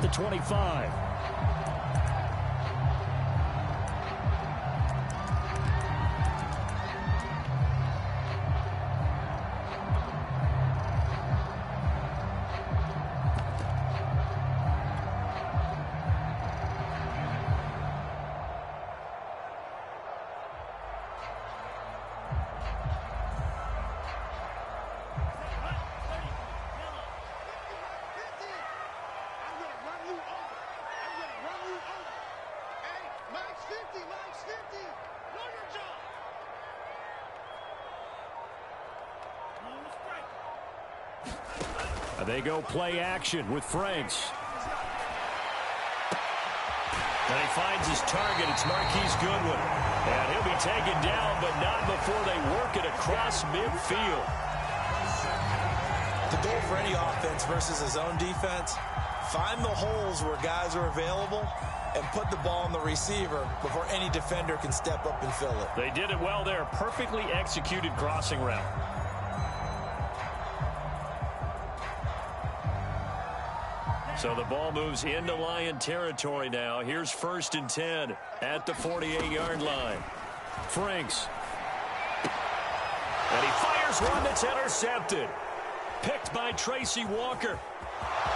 the 25. They go play action with Franks. And he finds his target. It's Marquise Goodwin. And he'll be taken down, but not before they work it across midfield. The goal for any offense versus a zone defense, find the holes where guys are available and put the ball on the receiver before any defender can step up and fill it. They did it well there. Perfectly executed crossing route. So the ball moves into Lion territory now. Here's 1st and 10 at the 48-yard line. Franks. And he fires one that's intercepted. Picked by Tracy Walker.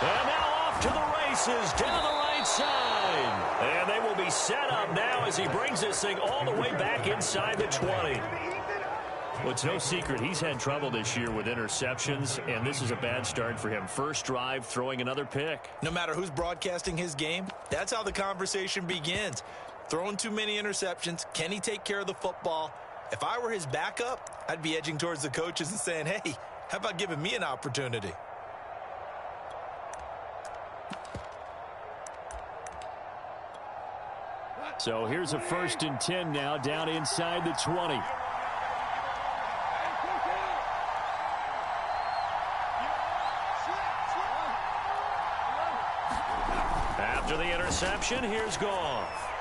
And now off to the races down the right side. And they will be set up now as he brings this thing all the way back inside the 20. Well, it's no secret he's had trouble this year with interceptions, and this is a bad start for him. First drive, throwing another pick. No matter who's broadcasting his game, that's how the conversation begins. Throwing too many interceptions, can he take care of the football? If I were his backup, I'd be edging towards the coaches and saying, hey, how about giving me an opportunity? So here's a 1st and 10 now down inside the 20. After the interception, here's Goff.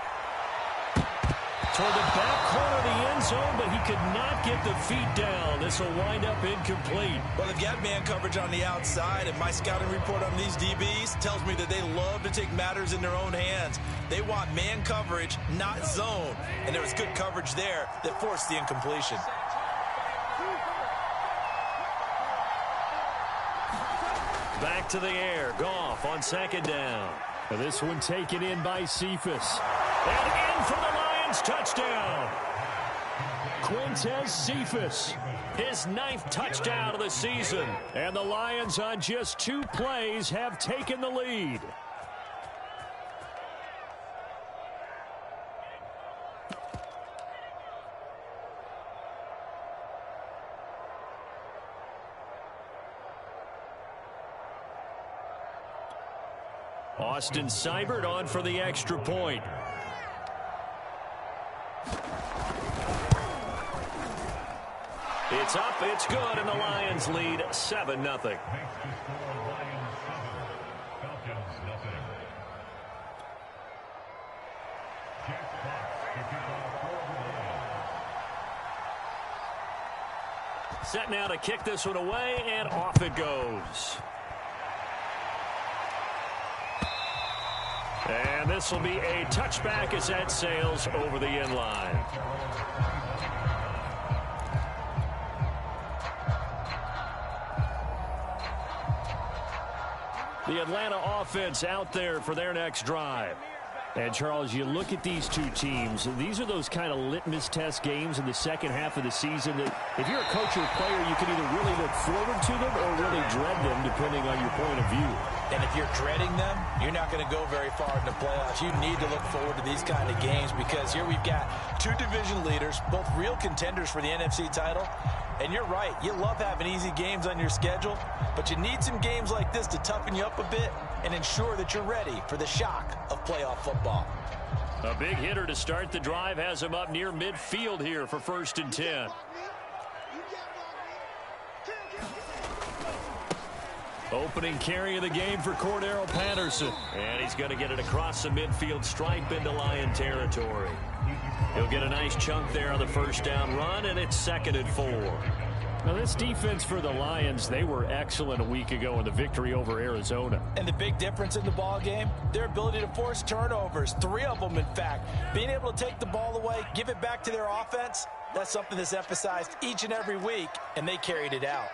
Toward the back corner of the end zone, but he could not get the feet down. This will wind up incomplete. Well, they've got man coverage on the outside, and my scouting report on these DBs tells me that they love to take matters in their own hands. They want man coverage, not zone. And there was good coverage there that forced the incompletion. Back to the air. Goff on 2nd down. This one taken in by Cephas. And in for the Lions touchdown. Quintez Cephas. His 9th touchdown of the season. And the Lions on just 2 plays have taken the lead. Austin Seibert on for the extra point. It's up, it's good, and the Lions lead 7-0. Set now to kick this one away, and off it goes. And this will be a touchback as that sails over the end line. The Atlanta offense out there for their next drive. And, Charles, you look at these two teams, these are those kind of litmus test games in the second half of the season that if you're a coach or a player, you can either really look forward to them or really dread them, depending on your point of view. And if you're dreading them, you're not going to go very far in the playoffs. You need to look forward to these kind of games because here we've got 2 division leaders, both real contenders for the NFC title. And you're right, you love having easy games on your schedule, but you need some games like this to toughen you up a bit and ensure that you're ready for the shock of playoff football. A big hitter to start the drive has him up near midfield here for 1st and 10. Opening carry of the game for Cordero Patterson. And he's going to get it across the midfield stripe into Lion territory. He'll get a nice chunk there on the first down run, and it's 2nd and 4. Now, this defense for the Lions, they were excellent a week ago in the victory over Arizona. And the big difference in the ball game, their ability to force turnovers, 3 of them, in fact. Being able to take the ball away, give it back to their offense, that's something that's emphasized each and every week, and they carried it out.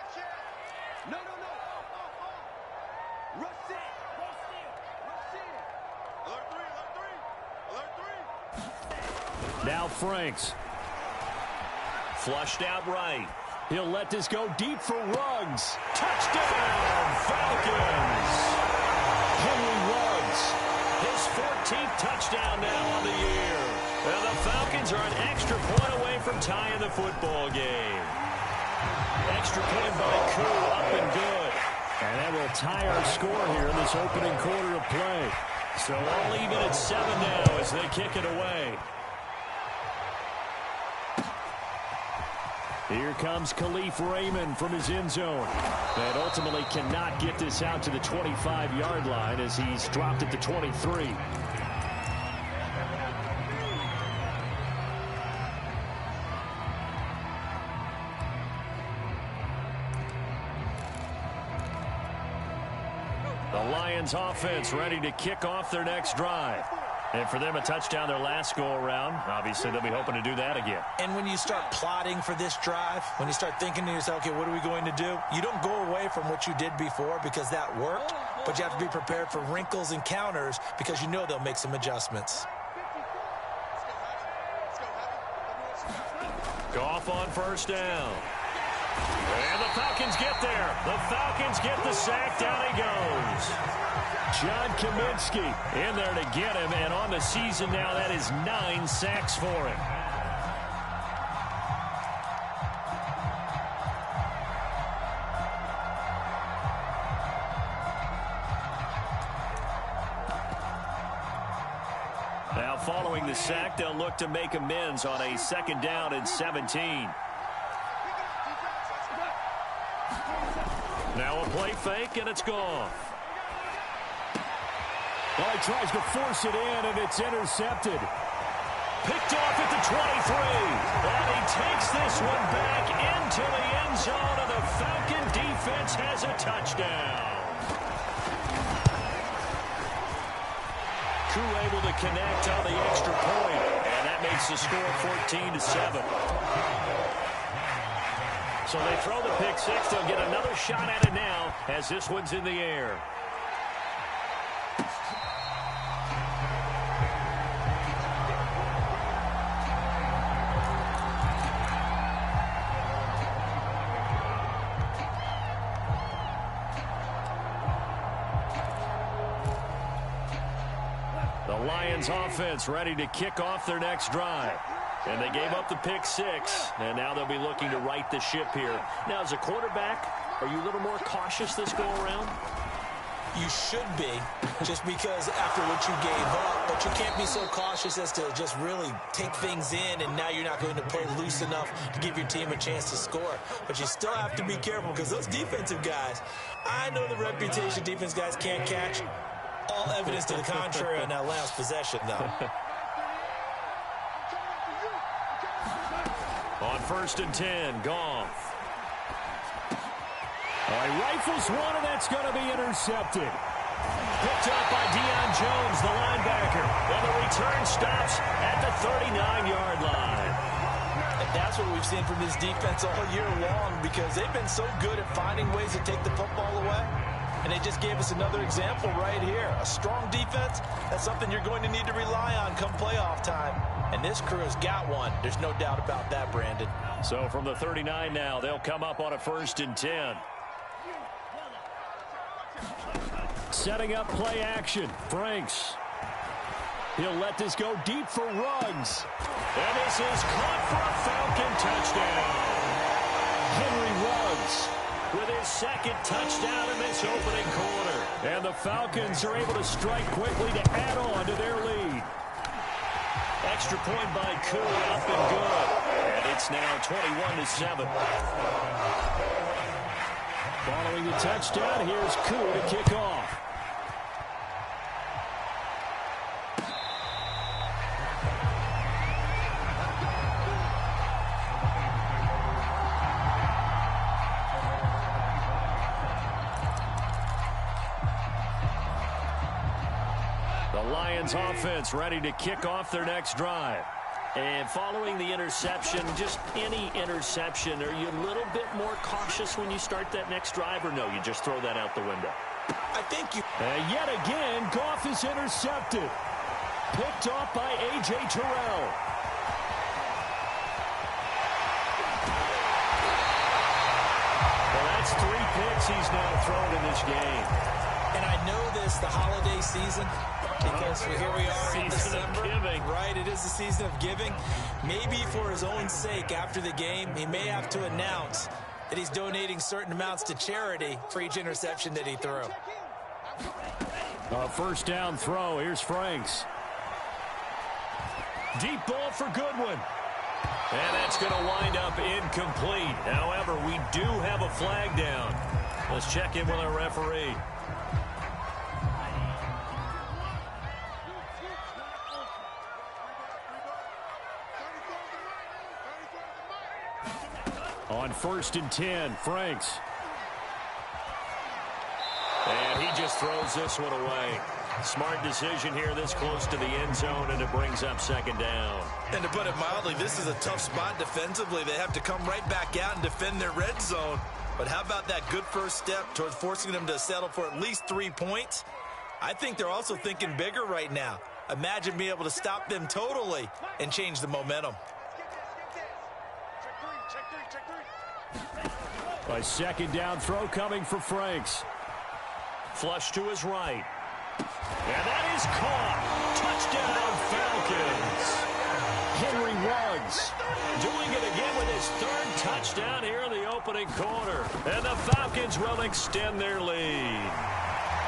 Now Franks. Flushed out right. He'll let this go deep for Ruggs. Touchdown, Falcons. Henry Ruggs, his 14th touchdown now on the year. And the Falcons are an extra point away from tying the football game. Extra point by Koo, up and good. And that will tie our score here in this opening quarter of play. So all even at 7 now as they kick it away. Here comes Khalif Raymond from his end zone. And ultimately cannot get this out to the 25-yard line as he's dropped at the 23. The Lions offense ready to kick off their next drive. And for them, a touchdown their last go-around. Obviously, they'll be hoping to do that again. And when you start plotting for this drive, when you start thinking to yourself, okay, what are we going to do? You don't go away from what you did before because that worked, but you have to be prepared for wrinkles and counters because you know they'll make some adjustments. Goff on first down. And the Falcons get there. The Falcons get the sack. Down he goes. John Kaminsky in there to get him. And on the season now, that is 9 sacks for him. Now following the sack, they'll look to make amends on a 2nd down and 17. Now a play fake, and it's gone. Well, he tries to force it in, and it's intercepted. Picked off at the 23. And he takes this one back into the end zone, and the Falcon defense has a touchdown. Koo able to connect on the extra point, and that makes the score 14-7. So they throw the pick six. They'll get another shot at it now as this one's in the air. The Lions offense ready to kick off their next drive. And they gave up the pick six, and now they'll be looking to right the ship here. Now, as a quarterback, are you a little more cautious this go-around? You should be, just because after what you gave up, but you can't be so cautious as to just really take things in, and now you're not going to play loose enough to give your team a chance to score. But you still have to be careful because those defensive guys, I know the reputation defense guys can't catch. All evidence to the contrary on that last possession, though. On 1st and 10, Goff. He rifles one, and that's going to be intercepted. Picked up by Deion Jones, the linebacker. And the return stops at the 39-yard line. And that's what we've seen from this defense all year long because they've been so good at finding ways to take the football away. And they just gave us another example right here. A strong defense, that's something you're going to need to rely on come playoff time. And this crew has got one. There's no doubt about that, Brandon. So from the 39 now, they'll come up on a 1st and 10. Setting up play action. Franks. He'll let this go deep for Ruggs. And this is caught for a Falcon touchdown. Henry Ruggs with his 2nd touchdown in this opening quarter. And the Falcons are able to strike quickly to add on to their lead. Extra point by Koo, up and good. And it's now 21-7. Following the touchdown, here's Koo to kick off. The Lions offense ready to kick off their next drive. And following the interception, just any interception, are you a little bit more cautious when you start that next drive, or no, you just throw that out the window? I think you... And yet again, Goff is intercepted. Picked off by A.J. Terrell. Well, that's 3 picks he's now thrown in this game. And I know this, the holiday season, because here we are in December. Right, it is the season of giving. Maybe for his own sake, after the game, he may have to announce that he's donating certain amounts to charity for each interception that he threw. A first down throw. Here's Franks. Deep ball for Goodwin. And that's going to wind up incomplete. However, we do have a flag down. Let's check in with our referee. On 1st and 10, Franks. And he just throws this one away. Smart decision here this close to the end zone, and it brings up 2nd down. And to put it mildly, this is a tough spot defensively. They have to come right back out and defend their red zone. But how about that good first step towards forcing them to settle for at least 3 points? I think they're also thinking bigger right now. Imagine being able to stop them totally and change the momentum. A 2nd down throw coming for Franks. Flush to his right. And that is caught. Touchdown, Falcons. Henry Ruggs doing it again with his 3rd touchdown here in the opening quarter. And the Falcons will extend their lead.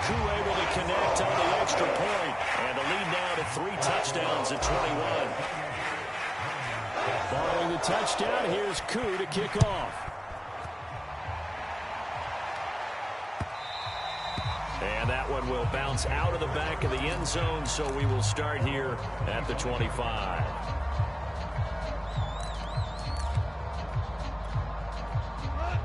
Koo able to connect on the extra point. And the lead now to 3 touchdowns at 21. Following the touchdown, here's Koo to kick off. And that one will bounce out of the back of the end zone, so we will start here at the 25.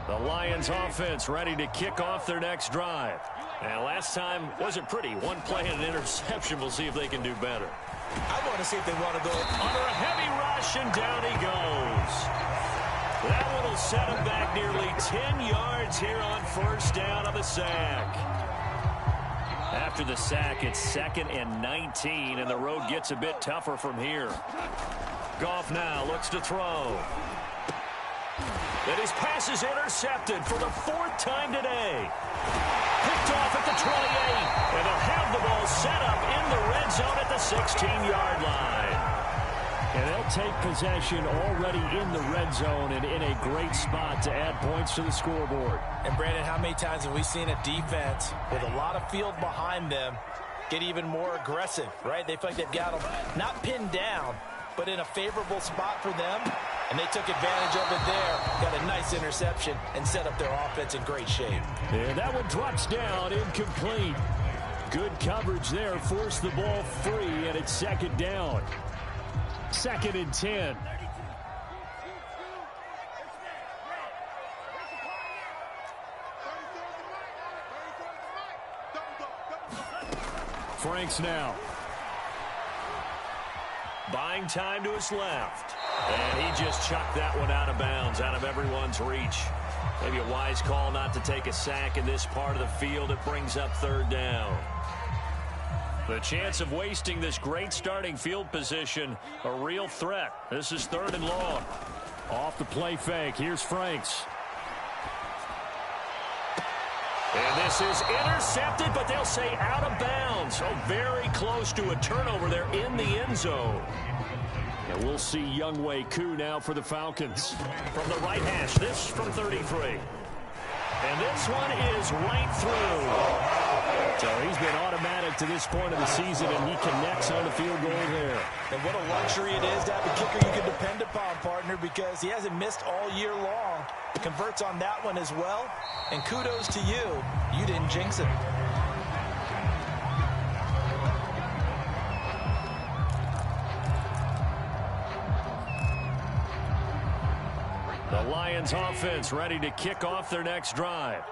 The Lions offense ready to kick off their next drive. And last time wasn't pretty. One play and an interception. We'll see if they can do better. I want to see if they want to go under a heavy rush, and down he goes. That one will set him back nearly 10 yards here on 1st down of the sack. After the sack, it's 2nd and 19, and the road gets a bit tougher from here. Goff now looks to throw. And his pass is intercepted for the 4th time today. Picked off at the 28, and they'll have the ball set up in the red zone at the 16-yard line. And they'll take possession already in the red zone and in a great spot to add points to the scoreboard. And, Brandon, how many times have we seen a defense with a lot of field behind them get even more aggressive, right? They feel like they've got them not pinned down, but in a favorable spot for them, and they took advantage of it there, got a nice interception, and set up their offense in great shape. And that one drops down, incomplete. Good coverage there, forced the ball free, and it's 2nd down. 2nd and 10. Franks now. Buying time to his left. And he just chucked that one out of bounds, out of everyone's reach. Maybe a wise call not to take a sack in this part of the field. It brings up 3rd down. The chance of wasting this great starting field position, a real threat. This is 3rd and long. Off the play fake, here's Franks. And this is intercepted, but they'll say out of bounds. So very close to a turnover there in the end zone. And we'll see Younghoe Koo now for the Falcons. From the right hash, this from 33. And this one is right through. So he's been automatic to this point of the season, and he connects on the field goal there. And what a luxury it is to have a kicker you can depend upon, partner, because he hasn't missed all year long. Converts on that one as well. And kudos to you. You didn't jinx it. The Lions offense ready to kick off their next drive.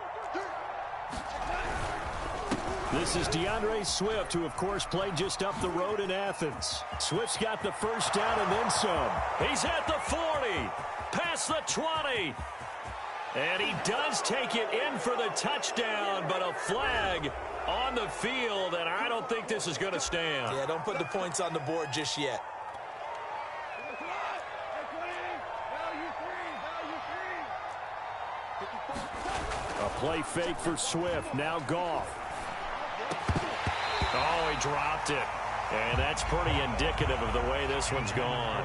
This is DeAndre Swift, who, of course, played just up the road in Athens. Swift's got the first down and then some. He's at the 40, past the 20. And he does take it in for the touchdown, but a flag on the field, and I don't think this is going to stand. Yeah, don't put the points on the board just yet. A play fake for Swift. Now Goff. Oh, he dropped it. And that's pretty indicative of the way this one's gone.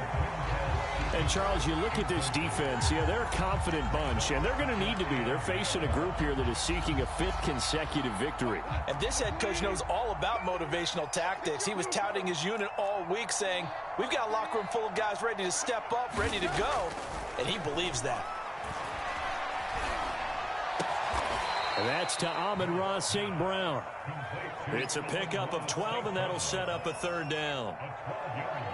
And, Charles, you look at this defense, they're a confident bunch, and they're going to need to be. They're facing a group here that is seeking a 5th consecutive victory. And this head coach knows all about motivational tactics. He was touting his unit all week, saying, we've got a locker room full of guys ready to step up, ready to go, and he believes that. And that's to Amon-Ra St. Brown. It's a pickup of 12, and that'll set up a 3rd down.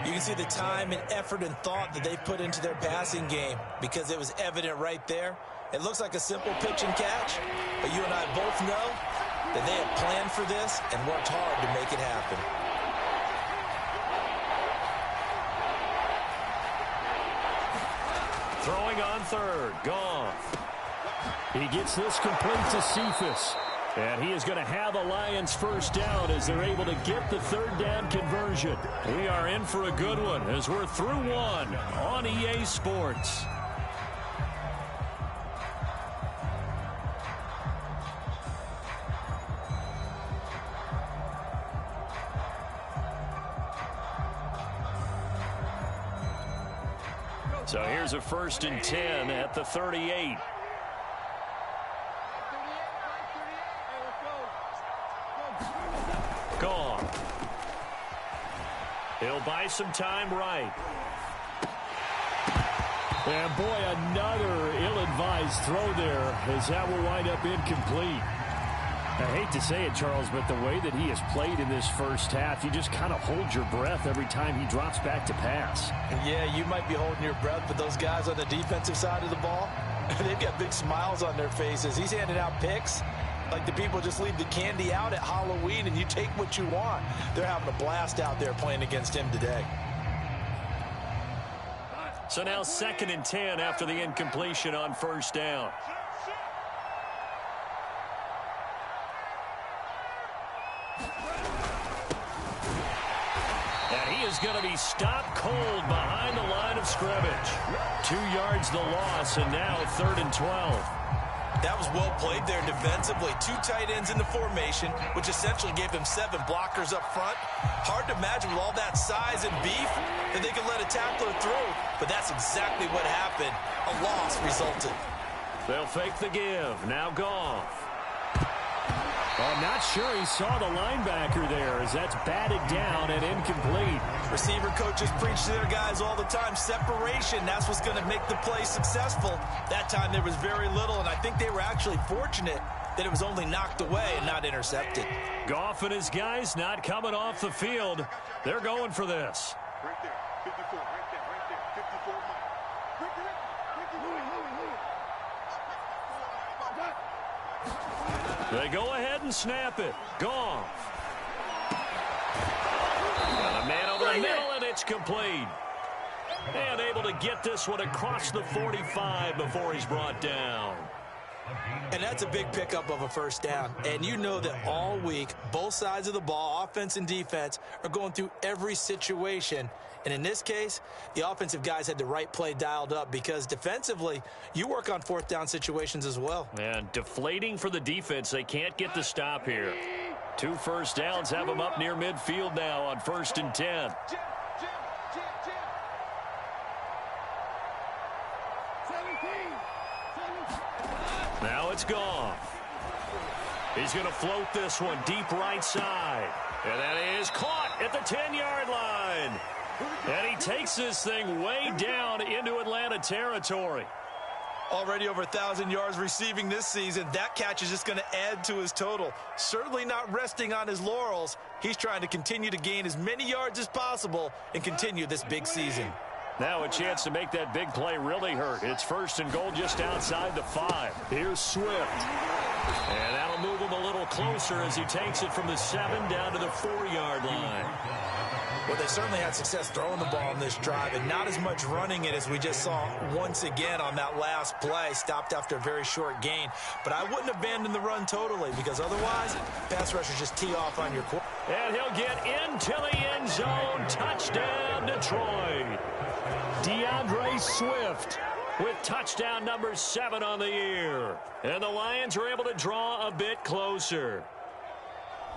You can see the time and effort and thought that they put into their passing game because it was evident right there. It looks like a simple pitch and catch, but you and I both know that they had planned for this and worked hard to make it happen. Throwing on 3rd, Goff. He gets this complete to Cephas. And he is going to have a Lions first down as they're able to get the 3rd down conversion. We are in for a good one as we're through one on EA Sports. So here's a 1st and 10 at the 38. He'll buy some time right. And boy, another ill-advised throw there as that will wind up incomplete. I hate to say it, Charles, but the way that he has played in this first half, you just kind of hold your breath every time he drops back to pass. Yeah, you might be holding your breath, but those guys on the defensive side of the ball, they've got big smiles on their faces. He's handing out picks like the people just leave the candy out at Halloween and you take what you want. They're having a blast out there playing against him today. So now 2nd and 10 after the incompletion on 1st down. And he is going to be stopped cold behind the line of scrimmage. 2 yards the loss, and now 3rd and 12. That was well played there defensively. 2 tight ends in the formation, which essentially gave them 7 blockers up front. Hard to imagine with all that size and beef that they could let a tackler through, but that's exactly what happened. A loss resulted. They'll fake the give. Now Goff. I'm not sure he saw the linebacker there as that's batted down and incomplete. Receiver coaches preach to their guys all the time. Separation, that's what's going to make the play successful. That time there was very little, and I think they were actually fortunate that it was only knocked away and not intercepted. Goff and his guys not coming off the field. They're going for this. Right there, 54, right there, 54 Mike. They go ahead and snap it. Goff. Got a man over the middle, and it's complete. And able to get this one across the 45 before he's brought down. And that's a big pickup of a first down. And you know that all week, both sides of the ball, offense and defense, are going through every situation. And in this case, the offensive guys had the right play dialed up because defensively, you work on 4th down situations as well. And deflating for the defense. They can't get the stop here. 2 first downs have them up near midfield now on 1st and 10. Now it's Goff. He's going to float this one deep right side. And that is caught at the 10-yard line. And he takes this thing way down into Atlanta territory. Already over 1,000 yards receiving this season. That catch is just going to add to his total. Certainly not resting on his laurels. He's trying to continue to gain as many yards as possible and continue this big season. Now a chance to make that big play really hurt. It's 1st and goal just outside the 5. Here's Swift. And that'll move him a little closer as he takes it from the 7 down to the 4-yard line. Well, they certainly had success throwing the ball in this drive and not as much running it as we just saw once again on that last play. Stopped after a very short gain. But I wouldn't abandon the run totally because otherwise, pass rushers just tee off on your quarterback. And he'll get into the end zone. Touchdown, Detroit. DeAndre Swift with touchdown number 7 on the year. And the Lions are able to draw a bit closer.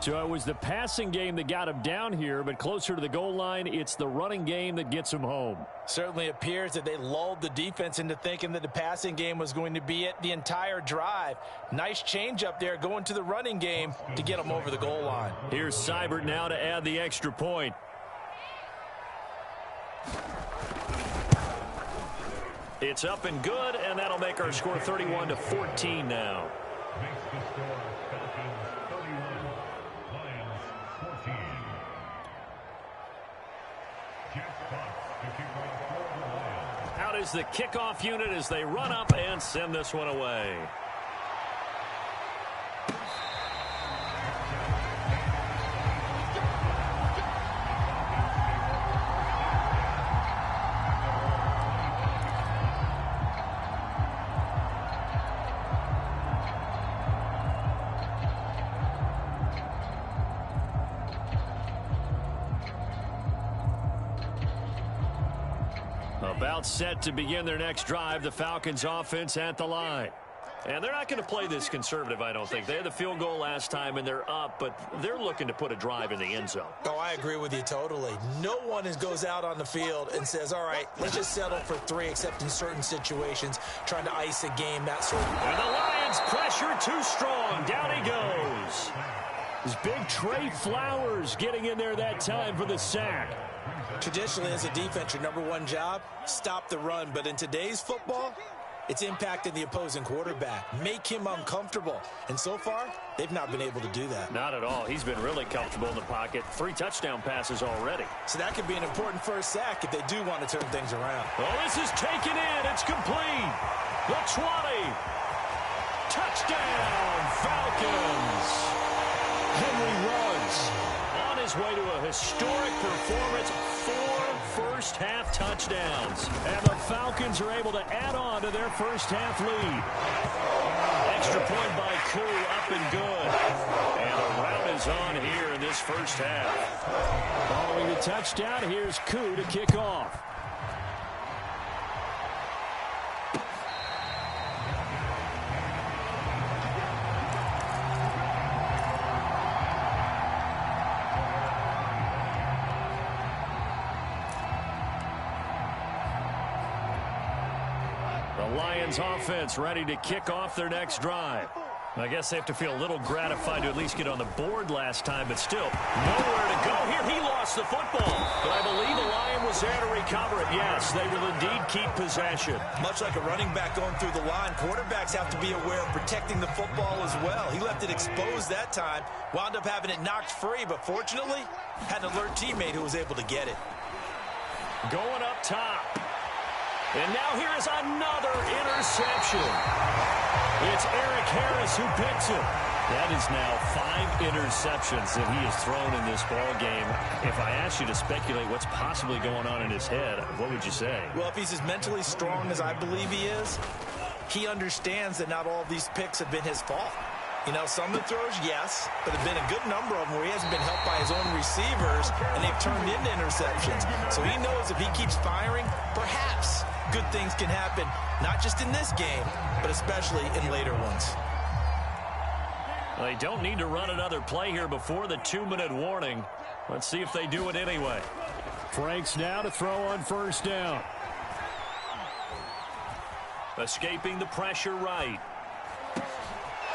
So it was the passing game that got him down here, but closer to the goal line, it's the running game that gets him home. Certainly appears that they lulled the defense into thinking that the passing game was going to be it the entire drive. Nice change up there going to the running game to get them over the goal line. Here's Seibert now to add the extra point. It's up and good, and that'll make our score 31-14 now. Out is the kickoff unit as they run up and send this one away. About set to begin their next drive, the Falcons offense at the line. And they're not going to play this conservative, I don't think. They had the field goal last time, and they're up, but they're looking to put a drive in the end zone. Oh, I agree with you totally. No one goes out on the field and says, all right, let's just settle for 3, except in certain situations, trying to ice a game, that sort of. And the Lions pressure too strong. Down he goes. This big Trey Flowers getting in there that time for the sack. Traditionally, as a defense, your number 1 job, stop the run. But in today's football, it's impacting the opposing quarterback. Make him uncomfortable. And so far, they've not been able to do that. Not at all. He's been really comfortable in the pocket. 3 touchdown passes already. So that could be an important first sack if they do want to turn things around. Well, this is taken in. It's complete. The 20. Touchdown, Falcons. Henry Ruggs on his way to a historic performance. 4 first-half touchdowns. And the Falcons are able to add on to their first-half lead. Extra point by Koo, up and good. And a rout is on here in this first half. Following the touchdown, here's Koo to kick off. Lions offense ready to kick off their next drive. I guess they have to feel a little gratified to at least get on the board last time, but still nowhere to go here. He lost the football, but I believe the Lion was there to recover it. Yes, they will indeed keep possession. Much like a running back going through the line, quarterbacks have to be aware of protecting the football as well. He left it exposed that time, wound up having it knocked free, but fortunately had an alert teammate who was able to get it. Going up top. And now here is another interception. It's Eric Harris who picks it. That is now 5 interceptions that he has thrown in this ball game. If I asked you to speculate what's possibly going on in his head, what would you say? Well, if he's as mentally strong as I believe he is, he understands that not all of these picks have been his fault. You know, some of the throws, yes, but there have been a good number of them where he hasn't been helped by his own receivers, and they've turned into interceptions. So he knows if he keeps firing, perhaps good things can happen, not just in this game, but especially in later ones. Well, they don't need to run another play here before the 2-minute warning. Let's see if they do it anyway. Franks now to throw on first down. Escaping the pressure right.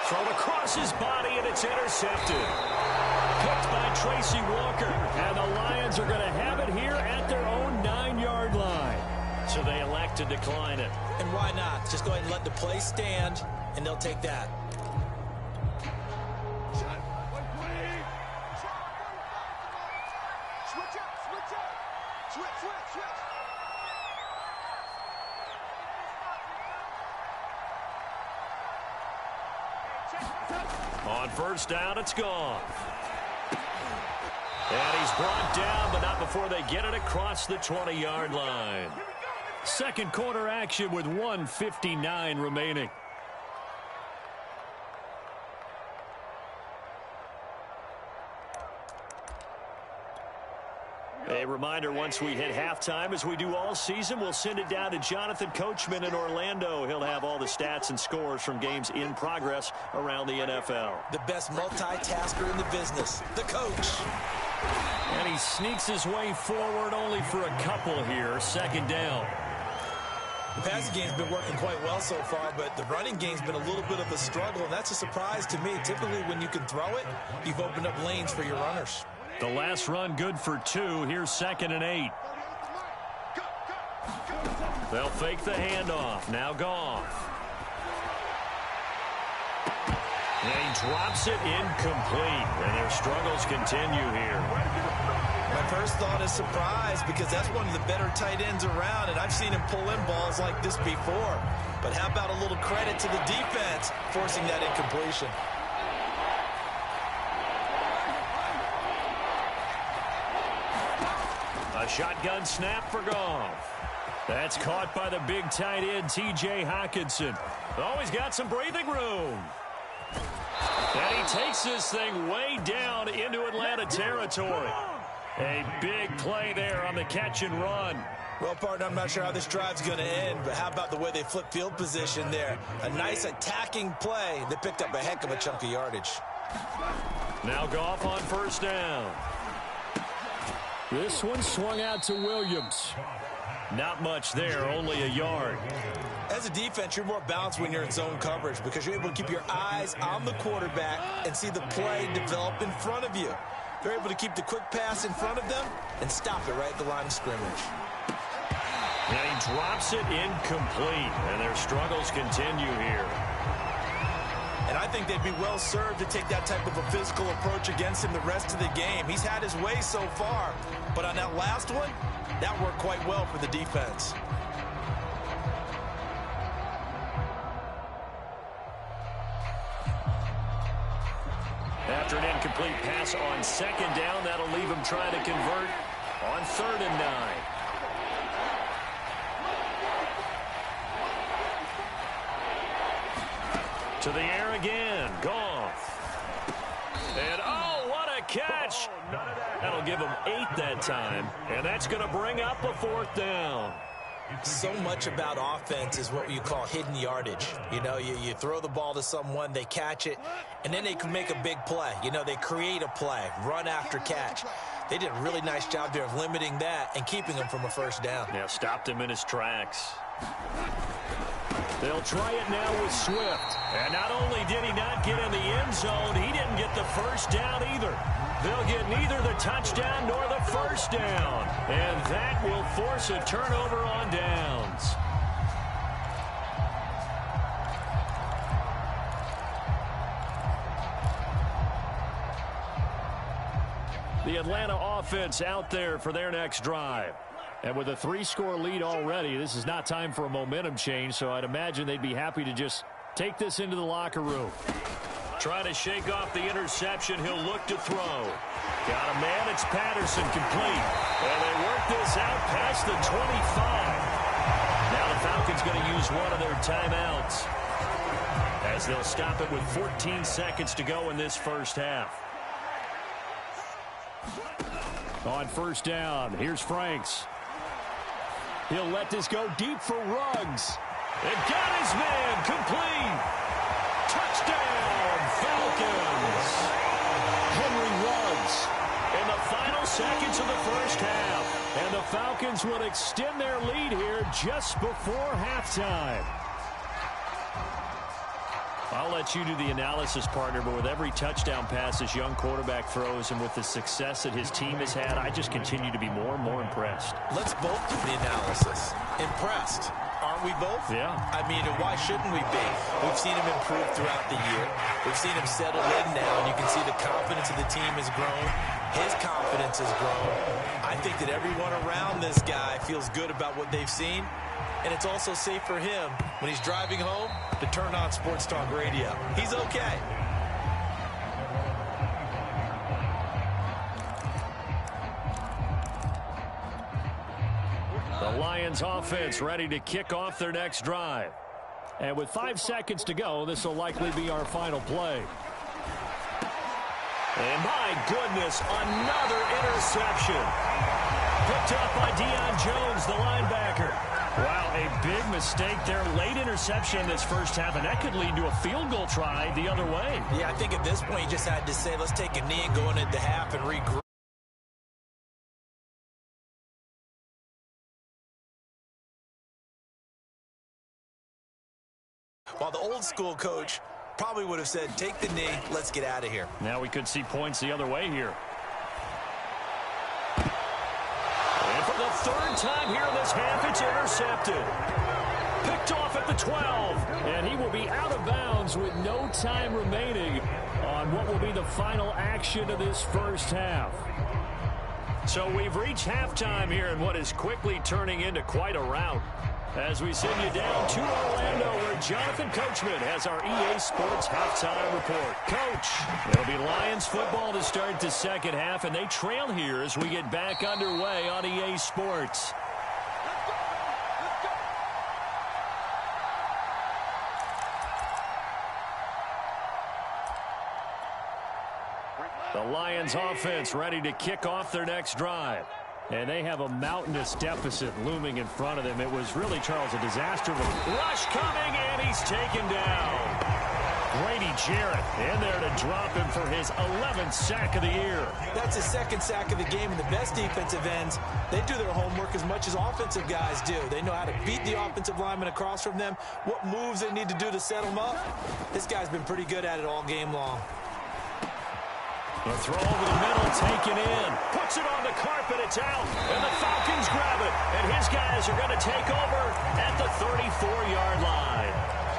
Thrown across his body, and it's intercepted. Picked by Tracy Walker. And the Lions are going to have it here at their own 9-yard line. So they elect to decline it. And why not? Just go ahead and let the play stand, and they'll take that. On first down, it's gone. And he's brought down, but not before they get it across the 20-yard line. Second quarter action with 1:59 remaining. A reminder, once we hit halftime, as we do all season, we'll send it down to Jonathan Coachman in Orlando. He'll have all the stats and scores from games in progress around the NFL. The best multitasker in the business, the coach. And he sneaks his way forward only for a couple here. Second down. The passing game's been working quite well so far, but the running game's been a little bit of a struggle, and that's a surprise to me. Typically, when you can throw it, you've opened up lanes for your runners. The last run good for 2. Here's 2nd and 8. They'll fake the handoff. Now Goff. And he drops it incomplete. And their struggles continue here. My first thought is surprise, because that's one of the better tight ends around, and I've seen him pull in balls like this before. But how about a little credit to the defense forcing that incompletion? A shotgun snap for Goff. That's caught by the big tight end, T.J. Hockenson. Oh, he's got some breathing room. And he takes this thing way down into Atlanta territory. A big play there on the catch and run. Well, partner, I'm not sure how this drive's going to end, but how about the way they flip field position there? A nice attacking play that picked up a heck of a chunk of yardage. Now Goff on first down. This one swung out to Williams. Not much there, only a yard. As a defense, you're more balanced when you're in zone coverage because you're able to keep your eyes on the quarterback and see the play develop in front of you. They're able to keep the quick pass in front of them and stop it right at the line of scrimmage. And he drops it incomplete, and their struggles continue here. And I think they'd be well served to take that type of a physical approach against him the rest of the game. He's had his way so far, but on that last one, that worked quite well for the defense. After an incomplete pass on second down, that'll leave him trying to convert on 3rd and 9. To the air again, Goff. And oh, what a catch. That'll give him 8 that time, and that's going to bring up a 4th down. So much about offense is what you call hidden yardage. You know, you throw the ball to someone, they catch it, and then they can make a big play. You know, they create a play, run after catch. They did a really nice job there of limiting that and keeping him from a first down. Yeah, stopped him in his tracks. They'll try it now with Swift. And not only did he not get in the end zone, he didn't get the first down either. They'll get neither the touchdown nor the first down. And that will force a turnover on downs. The Atlanta offense out there for their next drive. And with a 3-score lead already, this is not time for a momentum change, so I'd imagine they'd be happy to just take this into the locker room. Trying to shake off the interception, he'll look to throw. Got a man, it's Patterson, complete. And they work this out past the 25. Now the Falcons going to use one of their timeouts, as they'll stop it with 14 seconds to go in this first half. On first down, here's Franks. He'll let this go deep for Ruggs. And got his man, complete. Touchdown, Falcons. Henry Ruggs in the final seconds of the first half. And the Falcons will extend their lead here just before halftime. I'll let you do the analysis, partner, but with every touchdown pass this young quarterback throws and with the success that his team has had, I just continue to be more and more impressed. Let's both do the analysis. Impressed. Aren't we both? Yeah. I mean, and why shouldn't we be? We've seen him improve throughout the year. We've seen him settle in now, and you can see the confidence of the team has grown. His confidence has grown. I think that everyone around this guy feels good about what they've seen. And it's also safe for him when he's driving home to turn on Sports Talk Radio. He's okay. The Lions offense ready to kick off their next drive. And with 5 seconds to go, this will likely be our final play. And my goodness, another interception. Picked up by Deion Jones, the linebacker. Wow, a big mistake there. Late interception in this first half, and that could lead to a field goal try the other way. Yeah, I think at this point you just had to say, let's take a knee and go into half and regroup. While the old school coach probably would have said, take the knee, let's get out of here. Now we could see points the other way here. And for the third time here in this half, it's intercepted. Picked off at the 12. And he will be out of bounds with no time remaining on what will be the final action of this first half. So we've reached halftime here in what is quickly turning into quite a rout. As we send you down to Orlando, where Jonathan Coachman has our EA Sports halftime report. Coach, it'll be Lions football to start the second half, and they trail here as we get back underway on EA Sports. The Lions offense ready to kick off their next drive. And they have a mountainous deficit looming in front of them. It was really, Charles, a disaster. Rush coming, and he's taken down. Grady Jarrett in there to drop him for his 11th sack of the year. That's his second sack of the game, and the best defensive ends, they do their homework as much as offensive guys do. They know how to beat the offensive lineman across from them, what moves they need to do to set them up. This guy's been pretty good at it all game long. The throw over the middle, taken in. Puts it on the carpet, it's out. And the Falcons grab it. And his guys are going to take over at the 34-yard line.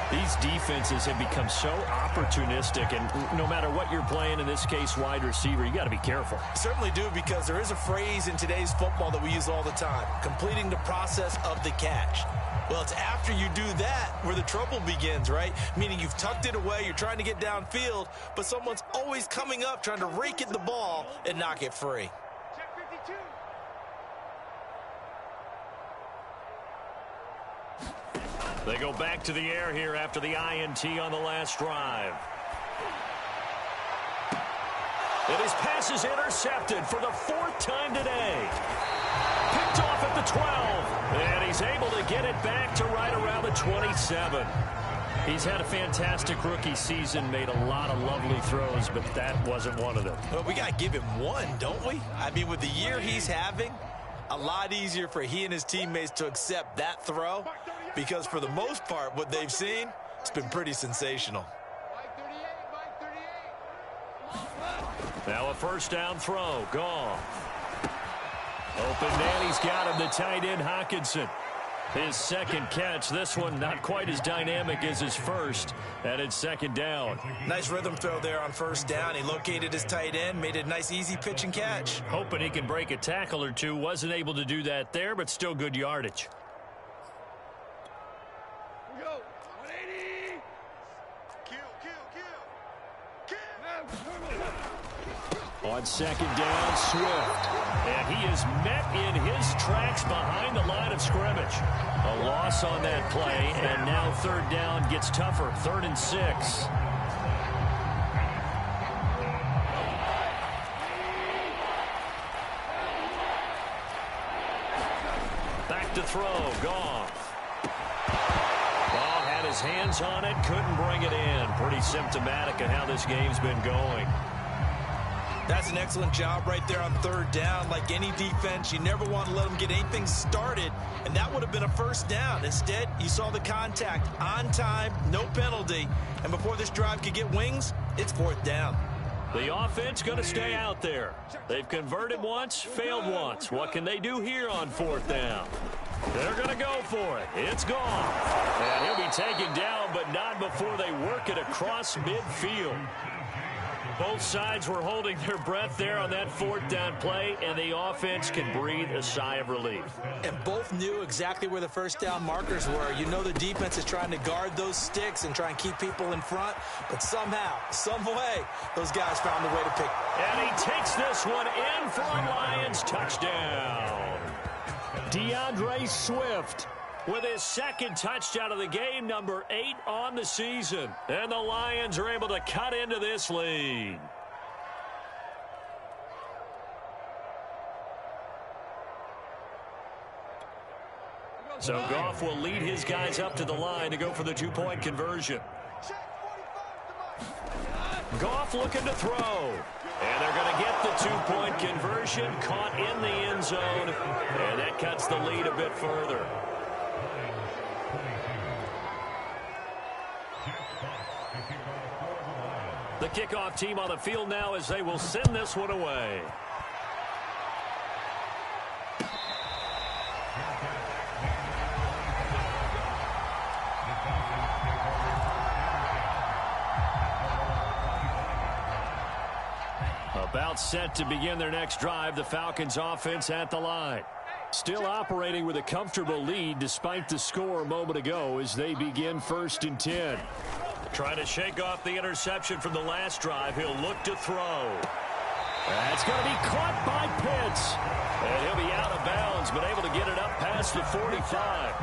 These defenses have become so opportunistic, and no matter what you're playing, in this case wide receiver, you got to be careful. Certainly do, because there is a phrase in today's football that we use all the time, completing the process of the catch. Well, it's after you do that where the trouble begins, right? Meaning you've tucked it away, you're trying to get downfield, but someone's always coming up trying to rake at the ball and knock it free. They go back to the air here after the INT on the last drive. And his pass is intercepted for the 4th time today. Picked off at the 12. And he's able to get it back to right around the 27. He's had a fantastic rookie season, made a lot of lovely throws, but that wasn't one of them. Well, we got to give him one, don't we? I mean, with the year he's having, a lot easier for he and his teammates to accept that throw, because for the most part, what they've seen, it's been pretty sensational. Now a first down throw, gone. Open man, he's got him, the tight end Hockenson. His second catch, this one not quite as dynamic as his first, and it's second down. Nice rhythm throw there on first down. He located his tight end, made a nice easy pitch and catch. Hoping he can break a tackle or two. Wasn't able to do that there, but still good yardage. Go. 180. Kill. On second down, Swift. And he is met in his tracks behind the line of scrimmage. A loss on that play, and now third down gets tougher. 3rd and 6. Back to throw, Goff. Ball had his hands on it, couldn't bring it in. Pretty symptomatic of how this game's been going. That's an excellent job right there on third down. Like any defense, you never want to let them get anything started, and that would have been a first down. Instead, you saw the contact on time, no penalty, and before this drive could get wings, it's 4th down. The offense going to stay out there. They've converted once, failed once. What can they do here on 4th down? They're going to go for it. It's gone. And he'll be taken down, but not before they work it across midfield. Both sides were holding their breath there on that 4th down play, and the offense can breathe a sigh of relief. And both knew exactly where the first down markers were. You know the defense is trying to guard those sticks and try and keep people in front, but somehow, some way, those guys found a way to pick. And he takes this one in for a Lions touchdown. DeAndre Swift with his second touchdown of the game, number 8 on the season. And the Lions are able to cut into this lead. So Goff will lead his guys up to the line to go for the 2-point conversion. Goff looking to throw. And they're going to get the 2-point conversion, caught in the end zone. And that cuts the lead a bit further. The kickoff team on the field now as they will send this one away. About set to begin their next drive, the Falcons offense at the line. Still operating with a comfortable lead despite the score a moment ago as they begin 1st and 10. Trying to shake off the interception from the last drive. He'll look to throw. That's going to be caught by Pitts. And he'll be out of bounds, but able to get it up past the 45.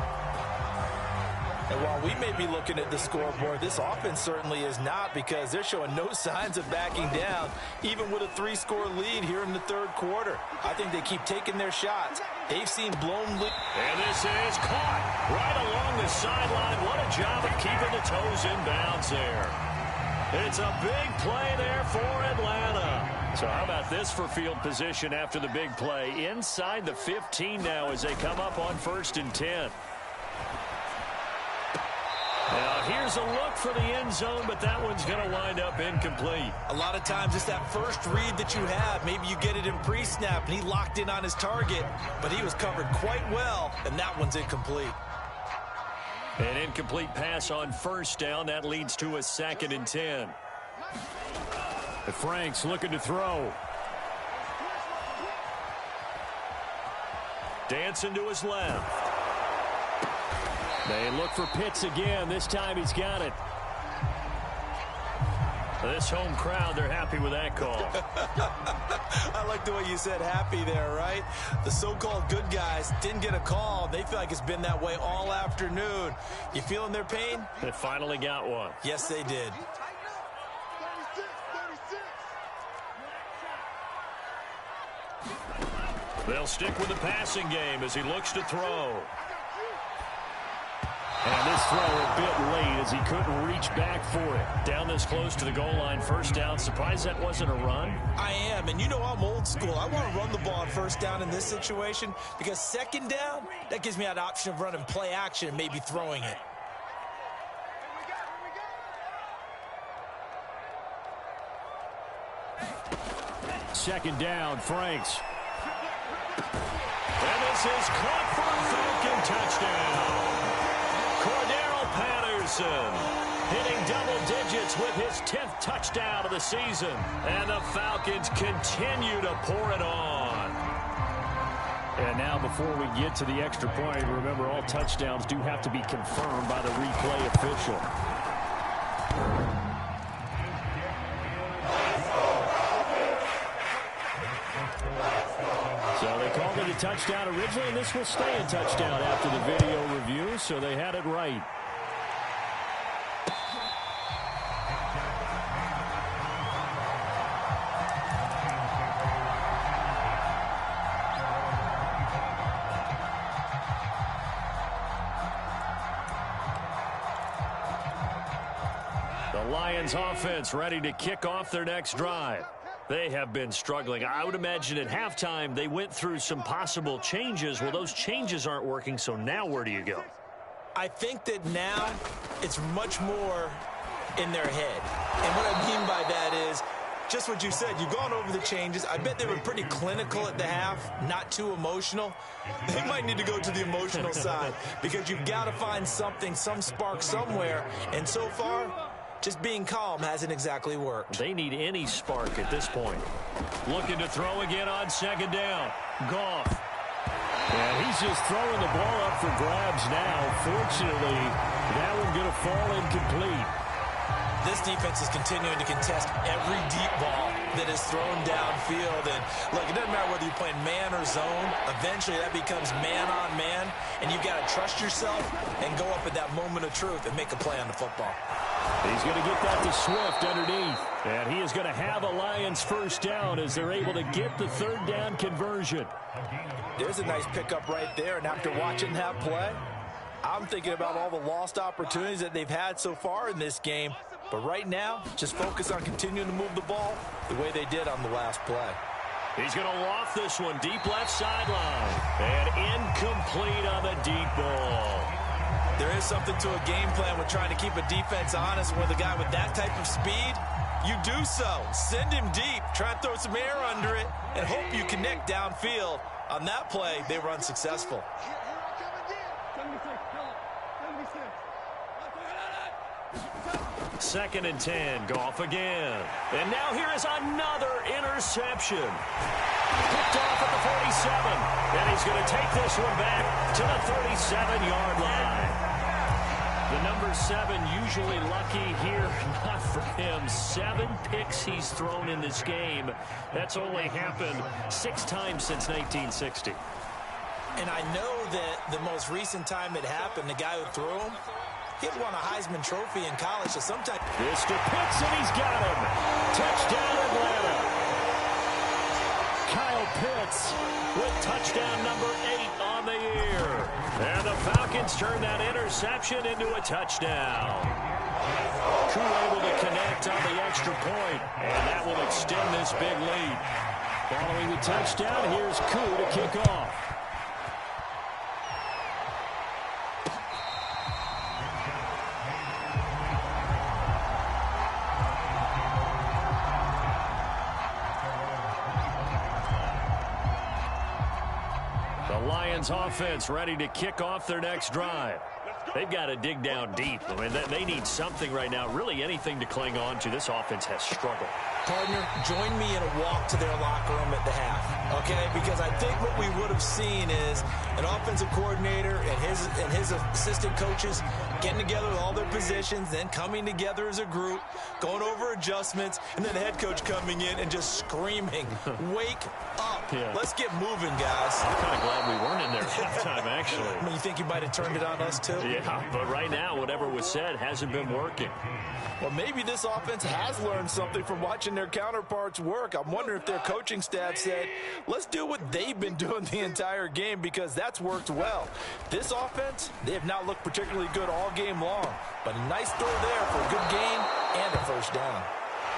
And while we may be looking at the scoreboard, this offense certainly is not, because they're showing no signs of backing down, even with a 3-score lead here in the 3rd quarter. I think they keep taking their shots. They've seen blown lead. And this is caught right along the sideline. What a job of keeping the toes in bounds there. It's a big play there for Atlanta. So how about this for field position after the big play? Inside the 15 now as they come up on 1st and 10. Now, here's a look for the end zone, but that one's going to wind up incomplete. A lot of times it's that first read that you have. Maybe you get it in pre-snap, and he locked in on his target, but he was covered quite well, and that one's incomplete. An incomplete pass on 1st down. That leads to a 2nd and 10. Frank's looking to throw. Dancing to his left. They look for Pitts again. This time he's got it. This home crowd, they're happy with that call. I like the way you said happy there, right? The so-called good guys didn't get a call. They feel like it's been that way all afternoon. You feeling their pain? They finally got one. Yes, they did. They'll stick with the passing game as he looks to throw. And this throw a bit late as he couldn't reach back for it. Down this close to the goal line, 1st down. Surprised that wasn't a run? I am, and you know I'm old school. I want to run the ball on 1st down in this situation because 2nd down, that gives me that option of running play action and maybe throwing it. Second down, Franks. And this is caught for a Falcon touchdown. Cordero Patterson hitting double digits with his 10th touchdown of the season. And the Falcons continue to pour it on. And now before we get to the extra point, remember all touchdowns do have to be confirmed by the replay official. So they called it a touchdown originally, and this will stay a touchdown after the video review, so they had it right. The Lions offense ready to kick off their next drive. They have been struggling. I would imagine at halftime they went through some possible changes. Well, those changes aren't working, so now where do you go? I think that now it's much more in their head. And what I mean by that is just what you said. You've gone over the changes. I bet they were pretty clinical at the half, not too emotional. They might need to go to the emotional side because you've got to find something, some spark somewhere. And so far, just being calm hasn't exactly worked. They need any spark at this point. Looking to throw again on 2nd down. Goff. And he's just throwing the ball up for grabs now. Fortunately, that one going to fall incomplete. This defense is continuing to contest every deep ball. that is thrown downfield. And look, it doesn't matter whether you're playing man or zone. Eventually that becomes man on man, and you've got to trust yourself and go up at that moment of truth and make a play on the football. He's going to get that to Swift underneath. And he is going to have a Lions first down as they're able to get the third down conversion. There's a nice pickup right there. And after watching that play, I'm thinking about all the lost opportunities that they've had so far in this game. But right now, just focus on continuing to move the ball the way they did on the last play. He's going to loft this one deep left sideline. And incomplete on the deep ball. There is something to a game plan with trying to keep a defense honest. With a guy with that type of speed, you do so. Send him deep. Try and throw some air under it and hope you connect downfield. On that play, they were unsuccessful. Second and 10. Goff again. And now here is another interception. Picked off at the 47. And he's going to take this one back to the 37-yard line. The number 7 usually lucky here. Not for him. 7 picks he's thrown in this game. That's only happened 6 times since 1960. And I know that the most recent time it happened, the guy who threw him, he had won a Heisman Trophy in college. So sometimes this to Pitts, and he's got him. Touchdown, Atlanta. Kyle Pitts with touchdown number 8 on the year. And the Falcons turn that interception into a touchdown. Koo able to connect on the extra point, and that will extend this big lead. Following the touchdown, here's Koo to kick off. Lions offense ready to kick off their next drive. They've got to dig down deep. I mean, they need something right now, really anything to cling on to. This offense has struggled. Partner, join me in a walk to their locker room at the half, okay? Because I think what we would have seen is an offensive coordinator and his assistant coaches getting together with all their positions, then coming together as a group, going over adjustments, and then the head coach coming in and just screaming, wake up. Yeah. Let's get moving, guys. I'm kind of glad we weren't in there at halftime, actually. I mean, you think you might have turned it on us, too? Yeah, but right now, whatever was said hasn't been working. Well, maybe this offense has learned something from watching their counterparts work. I'm wondering if their coaching staff said, let's do what they've been doing the entire game, because that's worked well. This offense, they have not looked particularly good all game long, but a nice throw there for a good gain and a first down.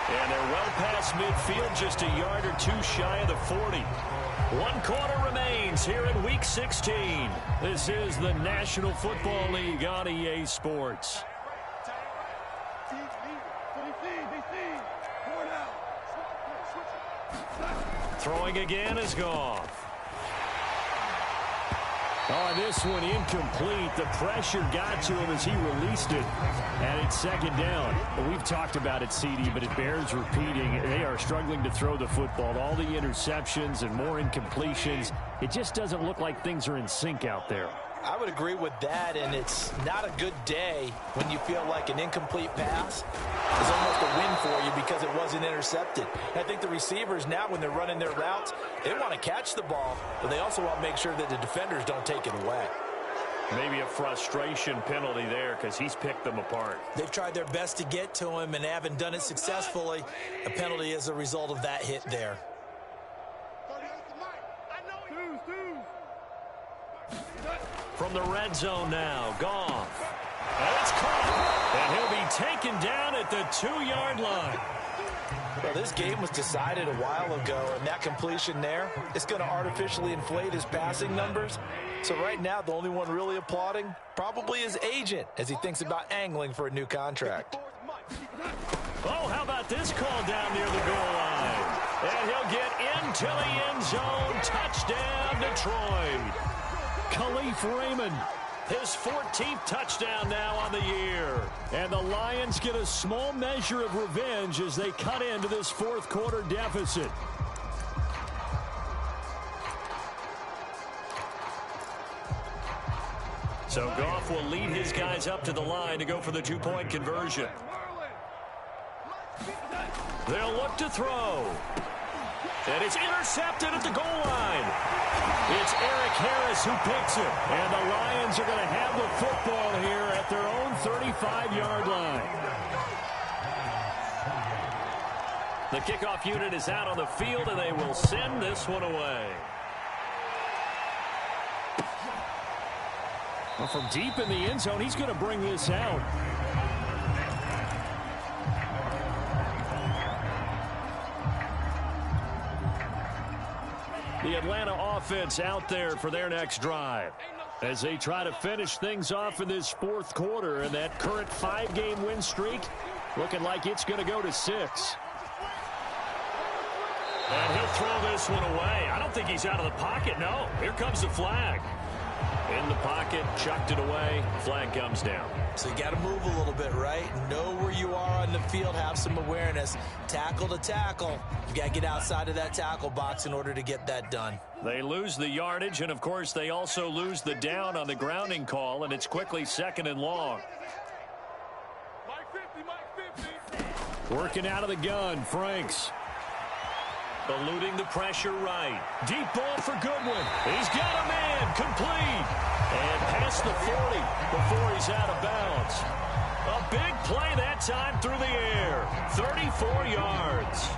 And they're well past midfield, just a yard or 2 shy of the 40. 1 quarter remains here in Week 16. This is the National Football League on EA Sports. Throwing again is Goff. Oh, this one incomplete. The pressure got to him as he released it. And it's second down. We've talked about it, CD, but it bears repeating. They are struggling to throw the football. All the interceptions and more incompletions. It just doesn't look like things are in sync out there. I would agree with that, and it's not a good day when you feel like an incomplete pass is almost a win for you because it wasn't intercepted. And I think the receivers now, when they're running their routes, they want to catch the ball, but they also want to make sure that the defenders don't take it away. Maybe a frustration penalty there because he's picked them apart. They've tried their best to get to him and haven't done it successfully. A penalty as a result of that hit there. From the red zone now, Goff. And it's caught. And he'll be taken down at the 2-yard line. Well, this game was decided a while ago, and that completion there is going to artificially inflate his passing numbers. So right now, the only one really applauding probably his agent as he thinks about angling for a new contract. Oh, how about this call down near the goal line? And he'll get into the end zone. Touchdown, Detroit. Khalif Raymond, his 14th touchdown now on the year. And the Lions get a small measure of revenge as they cut into this fourth quarter deficit. So Goff will lead his guys up to the line to go for the 2-point conversion. They'll look to throw. And it's intercepted at the goal line. It's Eric Harris who picks it. And the Lions are going to have the football here at their own 35-yard line. The kickoff unit is out on the field, and they will send this one away. Well, from deep in the end zone, he's going to bring this out. The Atlanta offense out there for their next drive as they try to finish things off in this fourth quarter, and that current 5-game win streak looking like it's going to go to 6. And he'll throw this one away. I don't think he's out of the pocket. No, here comes the flag. In the pocket, chucked it away. Flag comes down. So you got to move a little bit, right? Know where you are on the field, have some awareness. Tackle to tackle. You got to get outside of that tackle box in order to get that done. They lose the yardage, and of course they also lose the down on the grounding call, and it's quickly 2nd and long. Working out of the gun, Franks. Eluding the pressure right. Deep ball for Goodwin. He's got a man. Complete. And past the 40 before he's out of bounds. A big play that time through the air. 34 yards.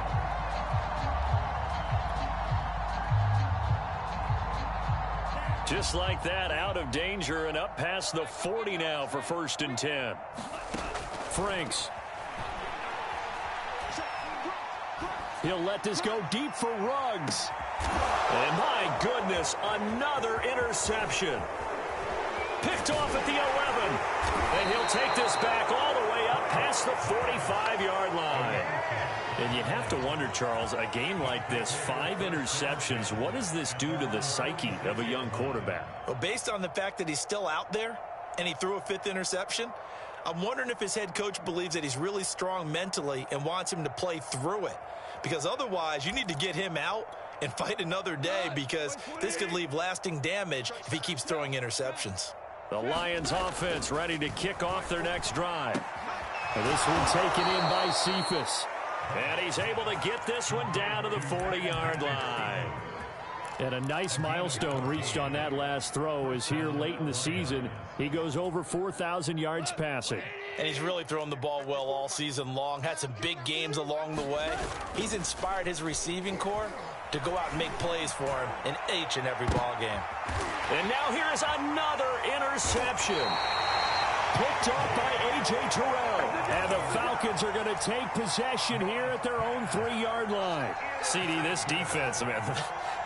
Just like that, out of danger and up past the 40 now for 1st and 10. Franks. He'll let this go deep for Ruggs. And my goodness, another interception. Picked off at the 11. And he'll take this back all the way up past the 45-yard line. And you have to wonder, Charles, a game like this, 5 interceptions, what does this do to the psyche of a young quarterback? Well, based on the fact that he's still out there and he threw a 5th interception, I'm wondering if his head coach believes that he's really strong mentally and wants him to play through it. Because otherwise, you need to get him out and fight another day, because this could leave lasting damage if he keeps throwing interceptions. The Lions offense ready to kick off their next drive. This one taken in by Cephas. And he's able to get this one down to the 40-yard line. And a nice milestone reached on that last throw, as here late in the season, he goes over 4,000 yards passing. And he's really thrown the ball well all season long. Had some big games along the way. He's inspired his receiving corps to go out and make plays for him in each and every ball game. And now here is another interception. Picked off by A.J. Terrell. And the Falcons are going to take possession here at their own 3-yard line. CD, this defense, man,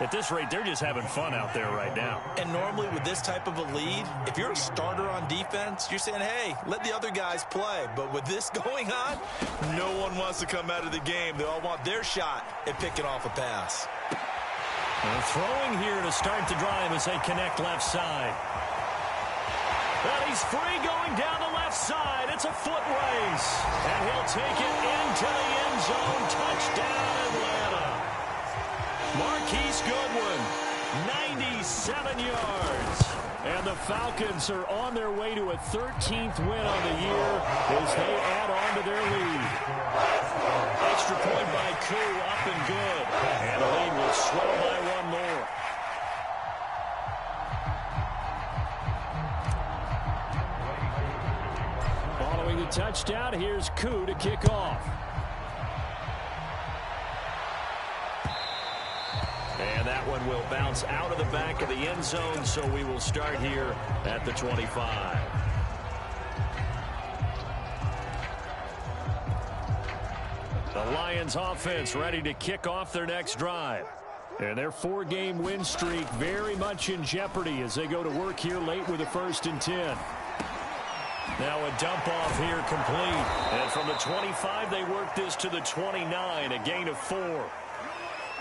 at this rate, they're just having fun out there right now. And normally with this type of a lead, if you're a starter on defense, you're saying, hey, let the other guys play. But with this going on, no one wants to come out of the game. They all want their shot at picking off a pass. And throwing here to start the drive as they connect left side. And he's free going down the left side. It's a foot race. And he'll take it into the end zone. Touchdown, Atlanta. Marquise Goodwin, 97 yards. And the Falcons are on their way to a 13th win on the year as they add on to their lead. Extra point by Koo, up and good. And the lead will swell by one more. Following the touchdown, here's Koo to kick off. And that one will bounce out of the back of the end zone, so we will start here at the 25. The Lions offense ready to kick off their next drive. And their 4-game win streak very much in jeopardy as they go to work here late with a 1st and 10. Now a dump off here complete. And from the 25, they work this to the 29, a gain of 4.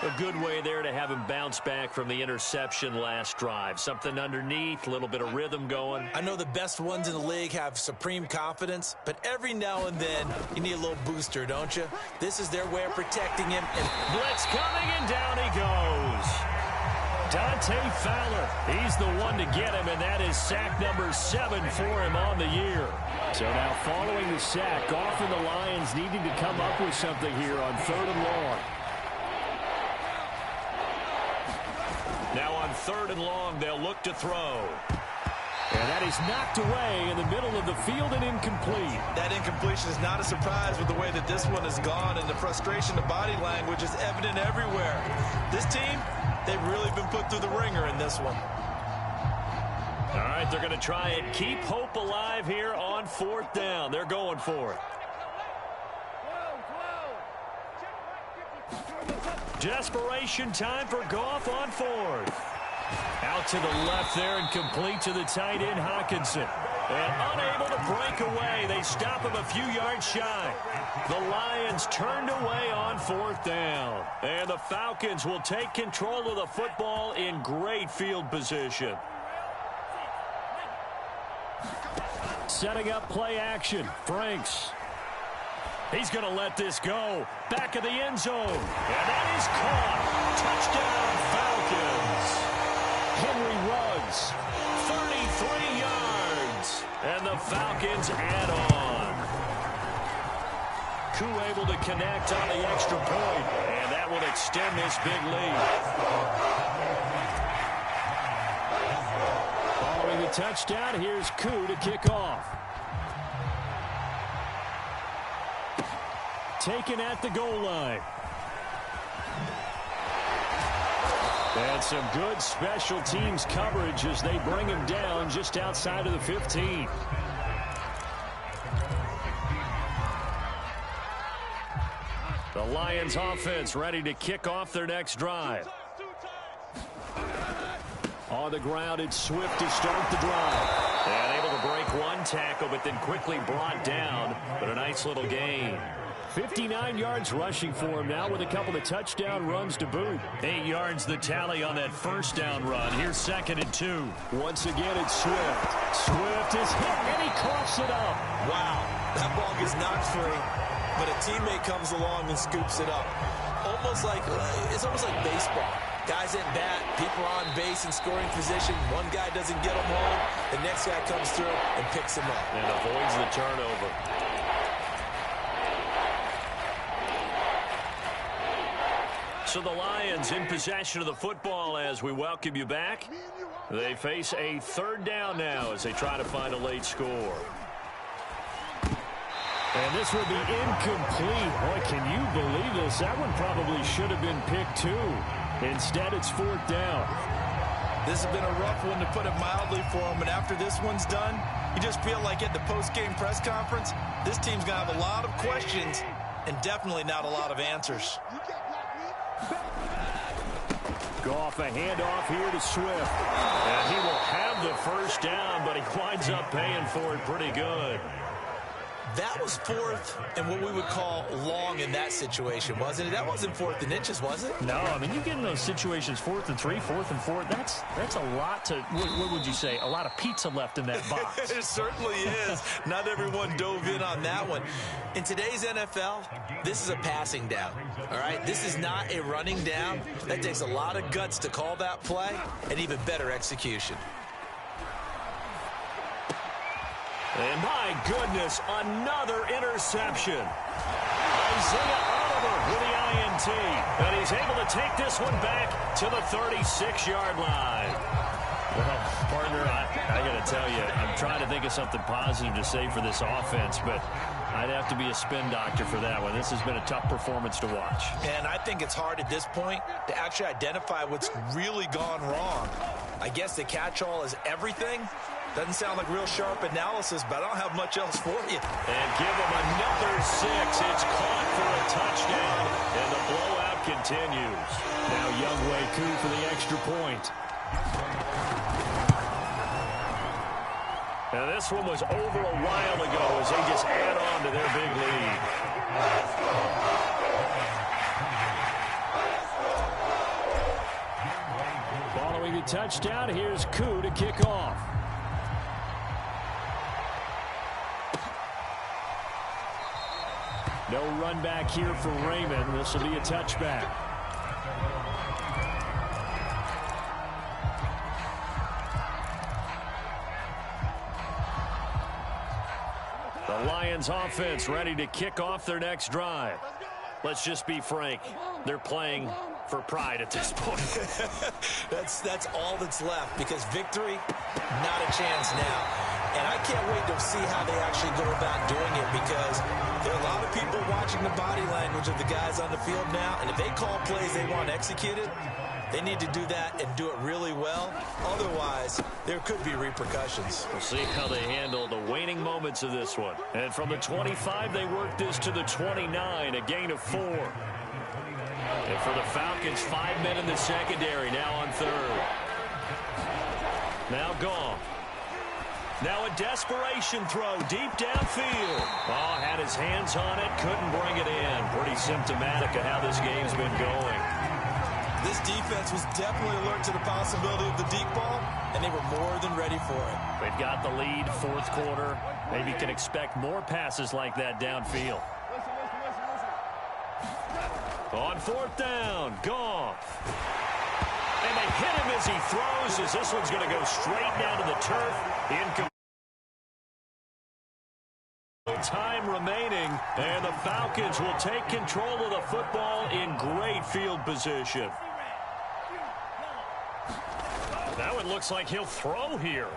A good way there to have him bounce back from the interception last drive. Something underneath, a little bit of rhythm going. I know the best ones in the league have supreme confidence, but every now and then you need a little booster, don't you? This is their way of protecting him. And blitz coming, and down he goes. Dante Fowler, he's the one to get him, and that is sack number 7 for him on the year. So now following the sack, often the Lions needing to come up with something here on 3rd and long. Now on 3rd and long, they'll look to throw. And that is knocked away in the middle of the field and incomplete. That incompletion is not a surprise with the way that this one has gone, and the frustration of body language is evident everywhere. This team, they've really been put through the ringer in this one. All right, they're going to try and keep hope alive here on 4th down. They're going for it. Desperation time for Goff on 4th. Out to the left there and complete to the tight end, Hockenson. And unable to break away. They stop him a few yards shy. The Lions turned away on 4th down. And the Falcons will take control of the football in great field position. Setting up play action. Franks. He's going to let this go. Back of the end zone. And that is caught. Touchdown, Falcons. Henry Ruggs, 33 yards, and the Falcons add on. Koo able to connect on the extra point, and that will extend this big lead. Following the touchdown, here's Koo to kick off. Taken at the goal line. And some good special teams coverage as they bring him down just outside of the 15. The Lions offense ready to kick off their next drive. On the ground, it's Swift to start the drive. And able to break one tackle, but then quickly brought down. But a nice little gain. 59 yards rushing for him now with a couple of touchdown runs to boot. 8 yards the tally on that first down run. Here's 2nd and 2. Once again, it's Swift. Swift is hit, and he coughs it up. Wow, that ball gets knocked free, but a teammate comes along and scoops it up. It's almost like baseball. Guys at bat, people are on base in scoring position. One guy doesn't get them home. The next guy comes through and picks him up. And avoids the turnover. So the Lions in possession of the football as we welcome you back. They face a 3rd down now as they try to find a late score. And this will be incomplete. Boy, can you believe this? That one probably should have been picked too. Instead, it's 4th down. This has been a rough one, to put it mildly, for him. And after this one's done, you just feel like at the post-game press conference, this team's going to have a lot of questions and definitely not a lot of answers. Goff, a handoff here to Swift. And he will have the first down, but he winds up paying for it pretty good. That was 4th and what we would call long in that situation, wasn't it? That wasn't 4th and inches, was it? No, I mean, you get in those situations, 4th and 3, 4th and 4. That's a lot to, what would you say, a lot of pizza left in that box. It certainly is. Not everyone dove in on that one. In today's NFL, this is a passing down, all right? This is not a running down. That takes a lot of guts to call that play, and even better execution. And my goodness, another interception. Isaiah Oliver with the INT. And he's able to take this one back to the 36-yard line. Well, partner, I got to tell you, I'm trying to think of something positive to say for this offense, but I'd have to be a spin doctor for that one. This has been a tough performance to watch. And I think it's hard at this point to actually identify what's really gone wrong. I guess the catch-all is everything. Doesn't sound like real sharp analysis, but I don't have much else for you. And give him another 6. It's caught for a touchdown, and the blowout continues. Now Younghoe Koo for the extra point. Now this one was over a while ago as they just add on to their big lead. Following the touchdown, here's Koo to kick off. No run back here for Raymond. This will be a touchback. The Lions offense ready to kick off their next drive. Let's just be frank. They're playing for pride at this point. That's all that's left, because victory, not a chance now. And I can't wait to see how they actually go about doing it, because there are a lot of people watching the body language of the guys on the field now, and if they call plays they want executed, they need to do that and do it really well. Otherwise, there could be repercussions. We'll see how they handle the waning moments of this one. And from the 25, they work this to the 29, a gain of 4. And for the Falcons, 5 men in the secondary, now on third. Now gone. Now a desperation throw deep downfield. Oh, had his hands on it, couldn't bring it in. Pretty symptomatic of how this game's been going. This defense was definitely alert to the possibility of the deep ball, and they were more than ready for it. They've got the lead, fourth quarter. Maybe can expect more passes like that downfield. On fourth down, Goff. And they hit him as he throws, as this one's going to go straight down to the turf. Time remaining, and the Falcons will take control of the football in great field position. That one looks like he'll throw here.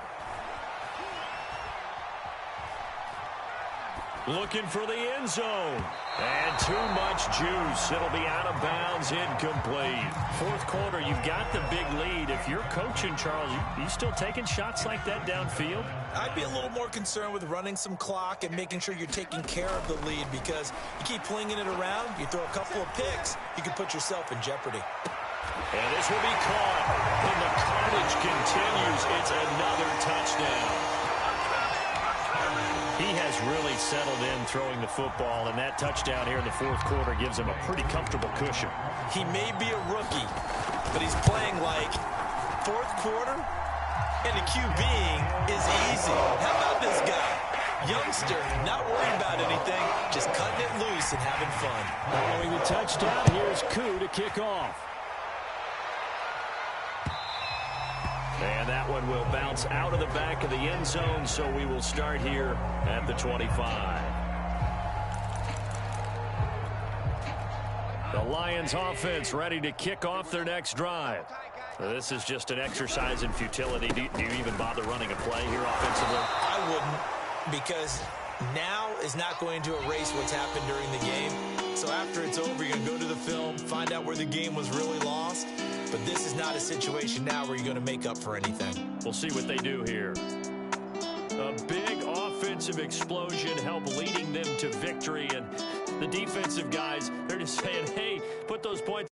Looking for the end zone. And too much juice. It'll be out of bounds, incomplete. Fourth quarter, you've got the big lead. If you're coaching, Charles, you still taking shots like that downfield? I'd be a little more concerned with running some clock and making sure you're taking care of the lead, because you keep flinging it around, you throw a couple of picks, you can put yourself in jeopardy. And this will be caught. And the carnage continues. It's another touchdown. He has really settled in throwing the football, and that touchdown here in the fourth quarter gives him a pretty comfortable cushion. He may be a rookie, but he's playing like fourth quarter, and the QBing is easy. How about this guy? Youngster, not worried about anything, just cutting it loose and having fun. Following the touchdown, here's Koo to kick off. And that one will bounce out of the back of the end zone, so we will start here at the 25. The Lions offense ready to kick off their next drive. This is just an exercise in futility. Do you even bother running a play here offensively? I wouldn't, because now is not going to erase what's happened during the game. So after it's over, you're going to go to the film, find out where the game was really lost. But this is not a situation now where you're going to make up for anything. We'll see what they do here. A big offensive explosion help leading them to victory. And the defensive guys, they're just saying, hey, put those points